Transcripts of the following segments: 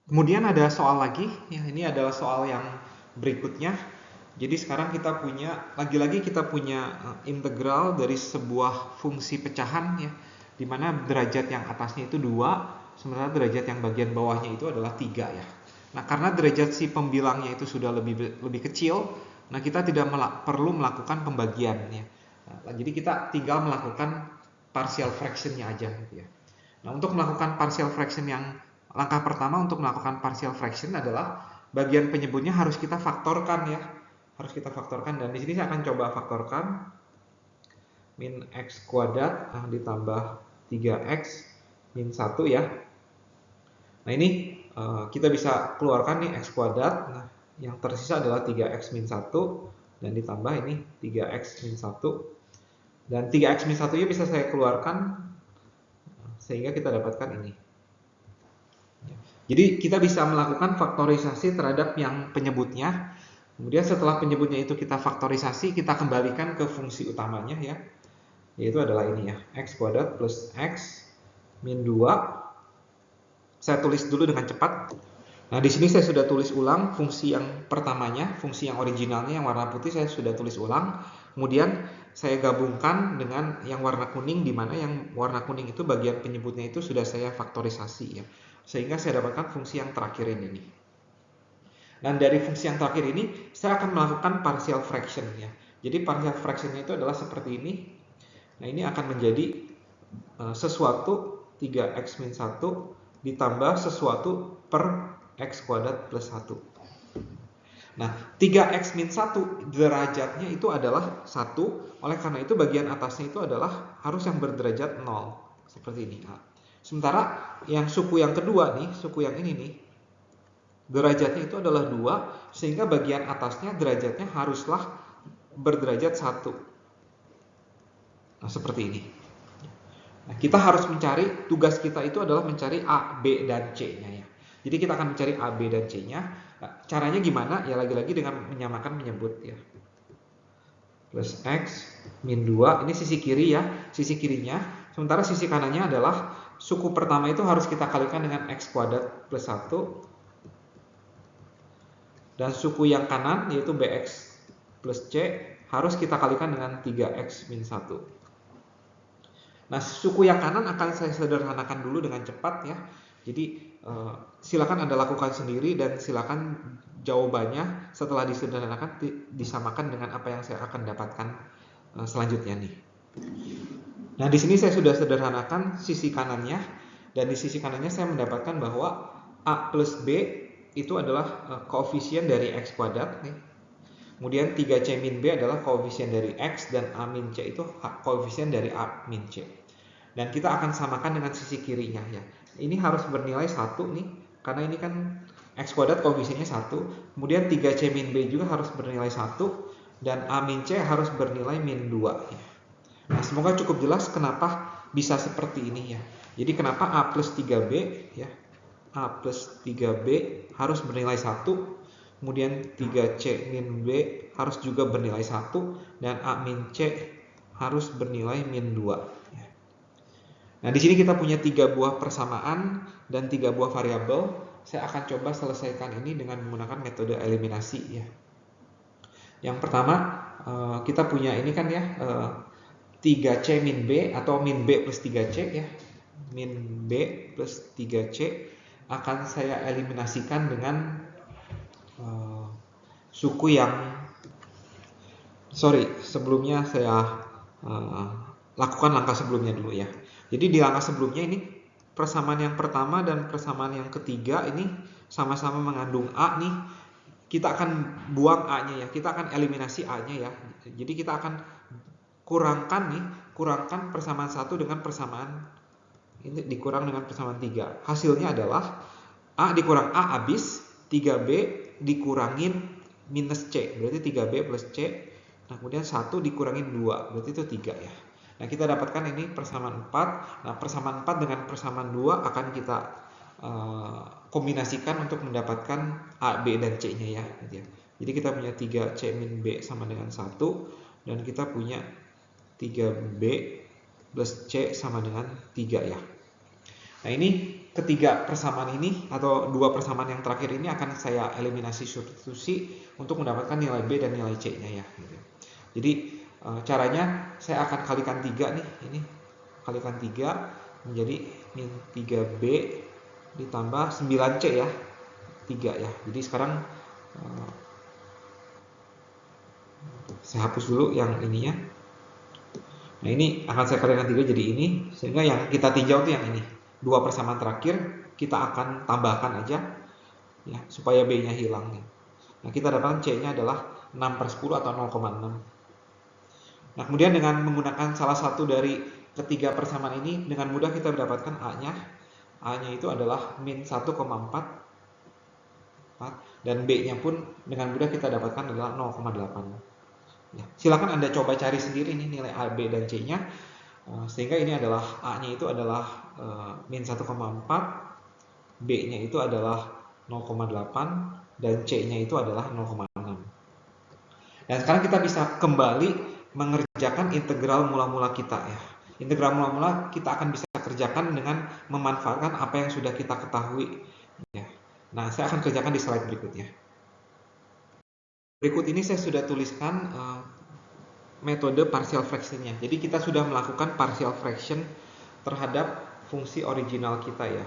Kemudian ada soal lagi, ya ini adalah soal yang berikutnya. Jadi sekarang kita punya, lagi-lagi kita punya integral dari sebuah fungsi pecahan ya, di mana derajat yang atasnya itu 2, sementara derajat yang bagian bawahnya itu adalah 3 ya. Nah, karena derajat si pembilangnya itu sudah lebih kecil, nah kita tidak perlu melakukan pembagian ya. Nah, jadi kita tinggal melakukan partial fraction-nya aja gitu ya. Nah, untuk melakukan partial fraction langkah pertama untuk melakukan partial fraction adalah bagian penyebutnya harus kita faktorkan ya. Harus kita faktorkan, dan di sini saya akan coba faktorkan min x kuadrat ditambah 3x min 1 ya. Nah, ini kita bisa keluarkan nih x kuadrat. Nah, yang tersisa adalah 3x min 1 dan ditambah ini 3x min 1. Dan 3x min 1 nya bisa saya keluarkan sehingga kita dapatkan ini. Jadi kita bisa melakukan faktorisasi terhadap yang penyebutnya. Kemudian setelah penyebutnya itu kita faktorisasi, kita kembalikan ke fungsi utamanya ya. Yaitu adalah ini ya, x kuadrat plus x min 2. Saya tulis dulu dengan cepat. Nah, di sini saya sudah tulis ulang fungsi yang pertamanya, fungsi yang originalnya yang warna putih saya sudah tulis ulang. Kemudian saya gabungkan dengan yang warna kuning, di mana yang warna kuning itu bagian penyebutnya itu sudah saya faktorisasi ya. Sehingga saya dapatkan fungsi yang terakhir ini. Dan dari fungsi yang terakhir ini saya akan melakukan partial fraction ya. Jadi partial fractionnya itu adalah seperti ini. Nah, ini akan menjadi sesuatu 3x min 1 ditambah sesuatu per x kuadrat plus 1. Nah, 3x min 1 derajatnya itu adalah 1. Oleh karena itu bagian atasnya itu adalah harus yang berderajat 0. Seperti ini. Nah, sementara yang suku yang kedua nih, suku yang ini nih, derajatnya itu adalah 2. Sehingga bagian atasnya derajatnya haruslah berderajat 1. Nah, seperti ini. Nah, kita harus mencari, tugas kita itu adalah mencari A, B, dan C-nya ya. Jadi kita akan mencari A, B, dan C-nya. Nah, caranya gimana? Ya lagi-lagi dengan menyamakan menyebut ya. Plus X min 2, ini sisi kiri ya, sisi kirinya. Sementara sisi kanannya adalah suku pertama itu harus kita kalikan dengan X kuadrat plus 1. Dan suku yang kanan yaitu BX plus C harus kita kalikan dengan 3X min 1. Nah, suku yang kanan akan saya sederhanakan dulu dengan cepat ya. Jadi silakan Anda lakukan sendiri dan silakan jawabannya setelah disederhanakan disamakan dengan apa yang saya akan dapatkan selanjutnya nih. Nah, di sini saya sudah sederhanakan sisi kanannya, dan di sisi kanannya saya mendapatkan bahwa A plus B itu adalah koefisien dari X kuadrat nih. Kemudian 3C min B adalah koefisien dari X, dan A min C itu koefisien dari A min C. Dan kita akan samakan dengan sisi kirinya ya. Ini harus bernilai 1 nih, karena ini kan X kuadrat koefisiennya 1. Kemudian 3C min B juga harus bernilai 1, dan A min C harus bernilai min 2 ya. Nah, semoga cukup jelas kenapa bisa seperti ini ya. Jadi kenapa A plus 3B ya, A plus 3B harus bernilai 1. Kemudian 3C min B harus juga bernilai 1, dan A min C harus bernilai min 2. Nah, di sini kita punya 3 buah persamaan dan 3 buah variabel. Saya akan coba selesaikan ini dengan menggunakan metode eliminasi ya. Yang pertama, kita punya ini kan ya, 3C min B atau min B plus 3C ya. Min B plus 3C akan saya eliminasikan dengan suku yang sebelumnya saya lakukan langkah sebelumnya dulu ya. Jadi di langkah sebelumnya ini persamaan yang pertama dan persamaan yang ketiga ini sama-sama mengandung A nih. Kita akan buang A-nya ya. Kita akan eliminasi A-nya ya. Jadi kita akan kurangkan persamaan 1 dengan persamaan ini dikurang dengan persamaan 3. Hasilnya adalah A dikurang A habis, 3B dikurangin minus C, berarti 3B plus C. Nah, kemudian 1 dikurangin 2, berarti itu 3 ya. Nah, kita dapatkan ini persamaan 4. Nah, persamaan 4 dengan persamaan 2 akan kita kombinasikan untuk mendapatkan A, B, dan C-nya ya. Jadi kita punya 3C min B sama dengan 1, dan kita punya 3B plus C sama dengan 3 ya. Nah, ini ketiga persamaan ini atau dua persamaan yang terakhir ini akan saya eliminasi substitusi untuk mendapatkan nilai B dan nilai C-nya ya. Gitu. Jadi caranya saya akan kalikan 3 nih, ini kalikan 3 menjadi min 3B ditambah 9C ya, 3 ya. Jadi sekarang saya hapus dulu yang ininya. Nah, ini akan saya kalikan 3 jadi ini, sehingga yang kita tinjau itu yang ini. Dua persamaan terakhir kita akan tambahkan aja ya, supaya B-nya hilang nih. Nah, kita dapatkan C-nya adalah 6/10 atau 0,6. Nah, kemudian dengan menggunakan salah satu dari ketiga persamaan ini, dengan mudah kita mendapatkan A-nya. A-nya itu adalah min 1,4 dan B-nya pun dengan mudah kita dapatkan adalah 0,8. Ya, silakan Anda coba cari sendiri nih nilai A, B, dan C-nya. Sehingga ini adalah A-nya itu adalah min 1,4, B-nya itu adalah 0,8, dan C-nya itu adalah 0,6. Dan sekarang kita bisa kembali mengerjakan integral mula-mula kita ya. Integral mula-mula kita akan bisa kerjakan dengan memanfaatkan apa yang sudah kita ketahui ya. Nah, saya akan kerjakan di slide berikutnya. Berikut ini saya sudah tuliskan metode partial fraction-nya. Jadi kita sudah melakukan partial fraction terhadap fungsi original kita ya.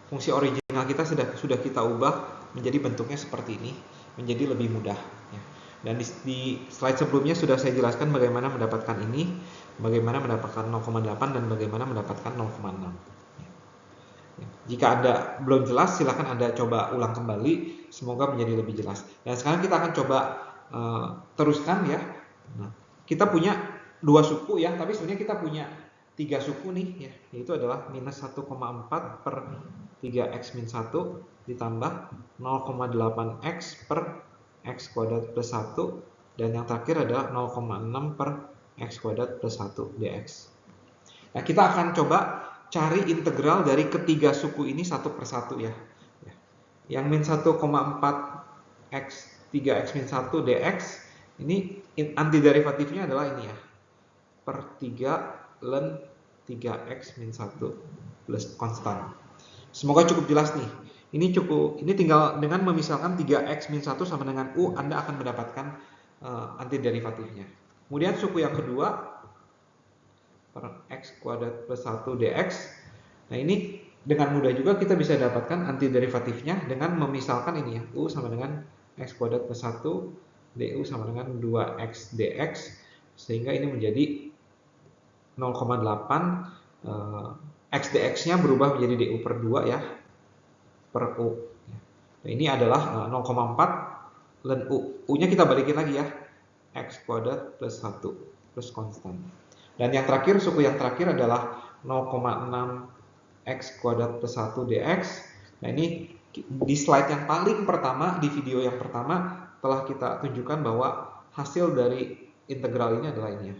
Fungsi original kita sudah kita ubah menjadi bentuknya seperti ini, menjadi lebih mudah ya. Dan di slide sebelumnya sudah saya jelaskan bagaimana mendapatkan ini, bagaimana mendapatkan 0,8 dan bagaimana mendapatkan 0,6. Jika Anda belum jelas, silakan Anda coba ulang kembali, semoga menjadi lebih jelas. Dan sekarang kita akan coba teruskan ya. Nah, kita punya dua suku ya, tapi sebenarnya kita punya 3 suku nih ya, yaitu adalah minus 1,4 per 3x min 1 ditambah 0,8x per x kuadrat plus 1, dan yang terakhir adalah 0,6 per x kuadrat plus 1 dx. Nah, kita akan coba cari integral dari ketiga suku ini satu persatu ya. Yang min 1,4 x 3x min 1 dx ini antiderivatifnya adalah ini ya, per 3 ln 3x min 1 plus konstan. Semoga cukup jelas nih. Ini tinggal dengan memisalkan 3x min 1 sama dengan u, Anda akan mendapatkan antiderivatifnya. Kemudian suku yang kedua per x kuadrat plus 1 dx. Nah, ini dengan mudah juga kita bisa dapatkan antiderivatifnya dengan memisalkan ini ya, u sama dengan x kuadrat plus 1, du sama dengan 2x dx, sehingga ini menjadi 0,8, x dx-nya berubah menjadi du per 2 ya, per u. Nah, ini adalah 0,4 ln u. U-nya kita balikin lagi ya, x kuadrat plus 1 plus konstan. Dan yang terakhir, suku yang terakhir adalah 0,6 x kuadrat plus 1 dx. Nah, ini di slide yang paling pertama, di video yang pertama telah kita tunjukkan bahwa hasil dari integral ini adalah ini ya,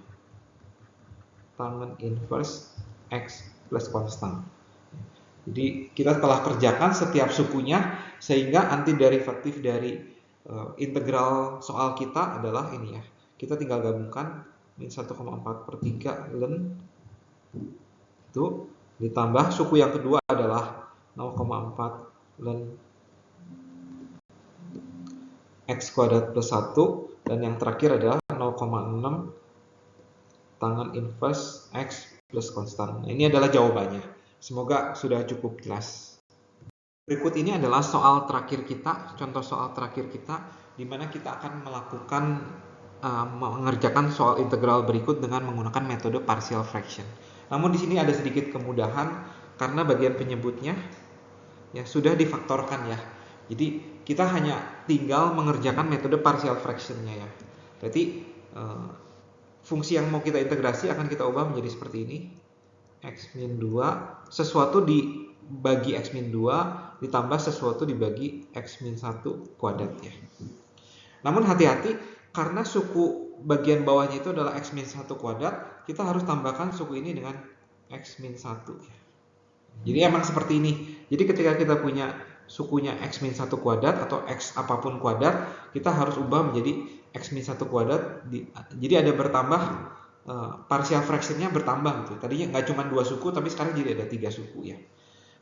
tangen inverse x plus konstan. Jadi kita telah kerjakan setiap sukunya, sehingga antiderivatif dari integral soal kita adalah ini ya. Kita tinggal gabungkan min 1,4 per 3 ln itu ditambah suku yang kedua adalah 0,4 ln x kuadrat plus 1, dan yang terakhir adalah 0,6 tangen inverse x plus konstan. Nah, ini adalah jawabannya. Semoga sudah cukup jelas. Berikut ini adalah soal terakhir kita, contoh soal terakhir kita, di mana kita akan melakukan mengerjakan soal integral berikut dengan menggunakan metode partial fraction. Namun di sini ada sedikit kemudahan karena bagian penyebutnya ya sudah difaktorkan ya. Jadi kita hanya tinggal mengerjakan metode partial fraction-nya ya. Berarti fungsi yang mau kita integrasi akan kita ubah menjadi seperti ini. X min 2 sesuatu dibagi x min 2 ditambah sesuatu dibagi x min 1 kuadrat ya. Namun hati-hati, karena suku bagian bawahnya itu adalah x min 1 kuadrat, kita harus tambahkan suku ini dengan x min 1 ya. Jadi emang seperti ini. Jadi ketika kita punya sukunya x min 1 kuadrat atau x apapun kuadrat, kita harus ubah menjadi x min 1 kuadrat. Jadi ada bertambah, partial fraction-nya bertambah gitu. Tadinya nggak cuma 2 suku, tapi sekarang jadi ada 3 suku ya.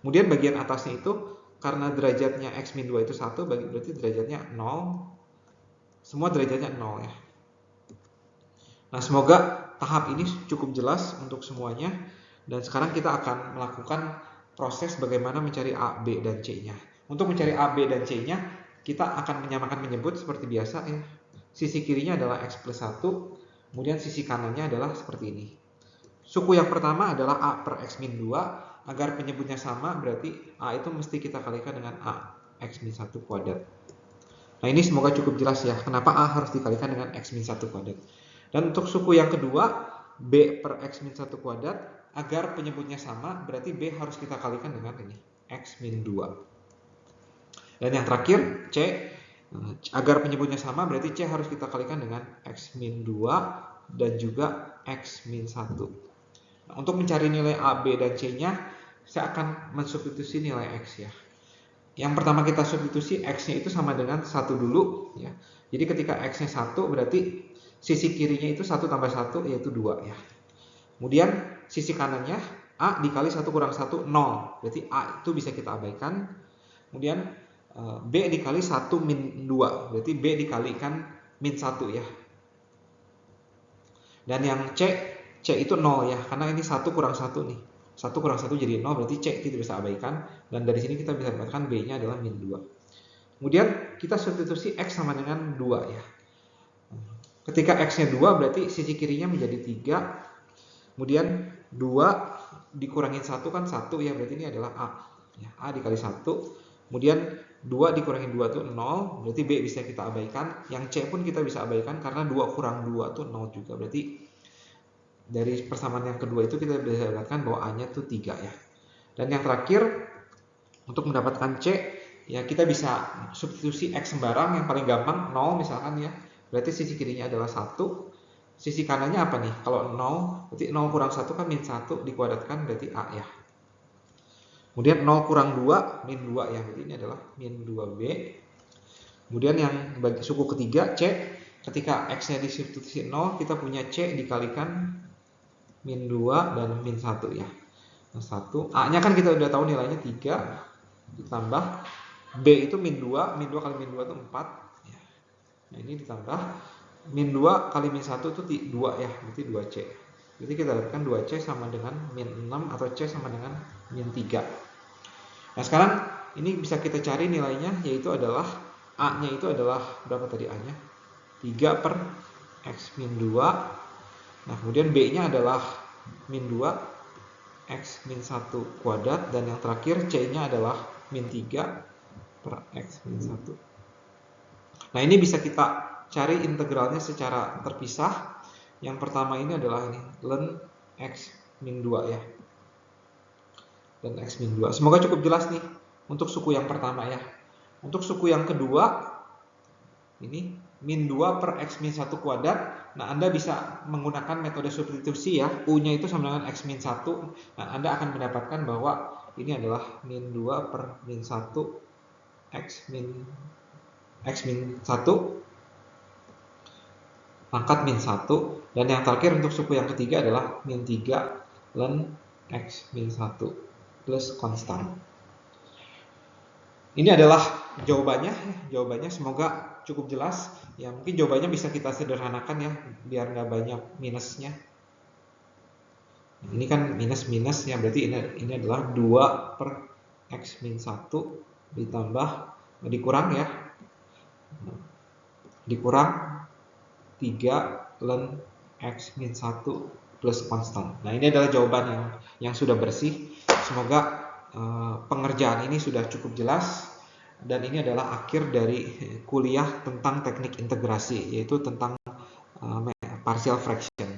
Kemudian bagian atasnya itu karena derajatnya X min 2 itu 1, berarti derajatnya 0. Semua derajatnya 0 ya. Nah, semoga tahap ini cukup jelas untuk semuanya. Dan sekarang kita akan melakukan proses bagaimana mencari A, B, dan C-nya. Untuk mencari A, B, dan C-nya, kita akan menyamakan penyebut seperti biasa ya. Sisi kirinya adalah X plus 1, kemudian sisi kanannya adalah seperti ini. Suku yang pertama adalah A per X min 2. Agar penyebutnya sama, berarti A itu mesti kita kalikan dengan A, X min 1 kuadrat. Nah, ini semoga cukup jelas ya, kenapa A harus dikalikan dengan X min 1 kuadrat. Dan untuk suku yang kedua, B per X min 1 kuadrat, agar penyebutnya sama, berarti B harus kita kalikan dengan ini, X min 2. Dan yang terakhir, C, agar penyebutnya sama, berarti C harus kita kalikan dengan X min 2 dan juga X min 1. Nah, untuk mencari nilai A, B, dan C-nya, saya akan mensubstitusi nilai X ya. Yang pertama kita substitusi X-nya itu sama dengan 1 dulu ya. Jadi ketika X-nya 1 berarti sisi kirinya itu 1 tambah 1 yaitu 2 ya. Kemudian sisi kanannya A dikali 1 kurang 1, 0. Berarti A itu bisa kita abaikan. Kemudian B dikali 1 min 2. Berarti B dikalikan min 1 ya. Dan yang C itu 0 ya. Karena ini 1 kurang 1 nih. 1 kurang 1 jadi 0, berarti C tidak bisa abaikan. Dan dari sini kita bisa dapatkan B-nya adalah min 2. Kemudian kita substitusi X sama dengan 2 ya. Ketika X-nya 2 berarti sisi kirinya menjadi 3. Kemudian 2 dikurangin 1 kan 1 ya, berarti ini adalah A ya, A dikali 1. Kemudian 2 dikurangin 2 itu 0, berarti B bisa kita abaikan. Yang C pun kita bisa abaikan karena 2 kurang 2 itu 0 juga. Berarti dari persamaan yang kedua itu kita bisa dapatkan bahwa A-nya itu 3 ya. Dan yang terakhir, untuk mendapatkan C, ya kita bisa substitusi X sembarang, yang paling gampang 0 misalkan ya. Berarti sisi kirinya adalah 1. Sisi kanannya apa nih? Kalau 0, berarti 0 kurang 1 kan min 1 dikuadratkan berarti A ya. Kemudian 0 kurang 2, min 2 ya. Berarti ini adalah min 2B. Kemudian yang bagi suku ketiga, C, ketika X-nya disubstitusi 0, kita punya C dikalikan min 2 dan min 1 ya. Nah, 1, A-nya kan kita udah tahu nilainya 3, ditambah B itu min 2 kali min 2 itu 4 ya. Nah, ini ditambah min 2 kali min 1 itu 2 ya, berarti 2C. Jadi kita dapatkan 2C sama dengan min 6 atau C sama dengan min 3. Nah, sekarang ini bisa kita cari nilainya, yaitu adalah A-nya itu adalah berapa tadi A-nya? 3 per X min 2. Nah, kemudian B-nya adalah min 2 X min 1 kuadrat. Dan yang terakhir C-nya adalah min 3 per X min 1. Nah, ini bisa kita cari integralnya secara terpisah. Yang pertama ini adalah ini, ln X min 2 ya. Dan X min 2. Semoga cukup jelas nih untuk suku yang pertama ya. Untuk suku yang kedua, ini min 2 per X min 1 kuadrat. Nah, Anda bisa menggunakan metode substitusi ya. U-nya itu sama dengan X min 1. Nah, Anda akan mendapatkan bahwa ini adalah min 2 per min 1 X min 1 pangkat min 1. Dan yang terakhir untuk suku yang ketiga adalah min 3 ln X min 1 plus konstan. Ini adalah jawabannya. Jawabannya semoga cukup jelas. Ya, mungkin jawabannya bisa kita sederhanakan ya, biar nggak banyak minusnya. Ini kan minus ya, berarti ini adalah 2 per X min 1 ditambah, dikurang ya, dikurang 3 ln X min 1 plus konstan. Nah, ini adalah jawaban yang sudah bersih. Semoga pengerjaan ini sudah cukup jelas. Dan ini adalah akhir dari kuliah tentang teknik integrasi, yaitu tentang partial fraction.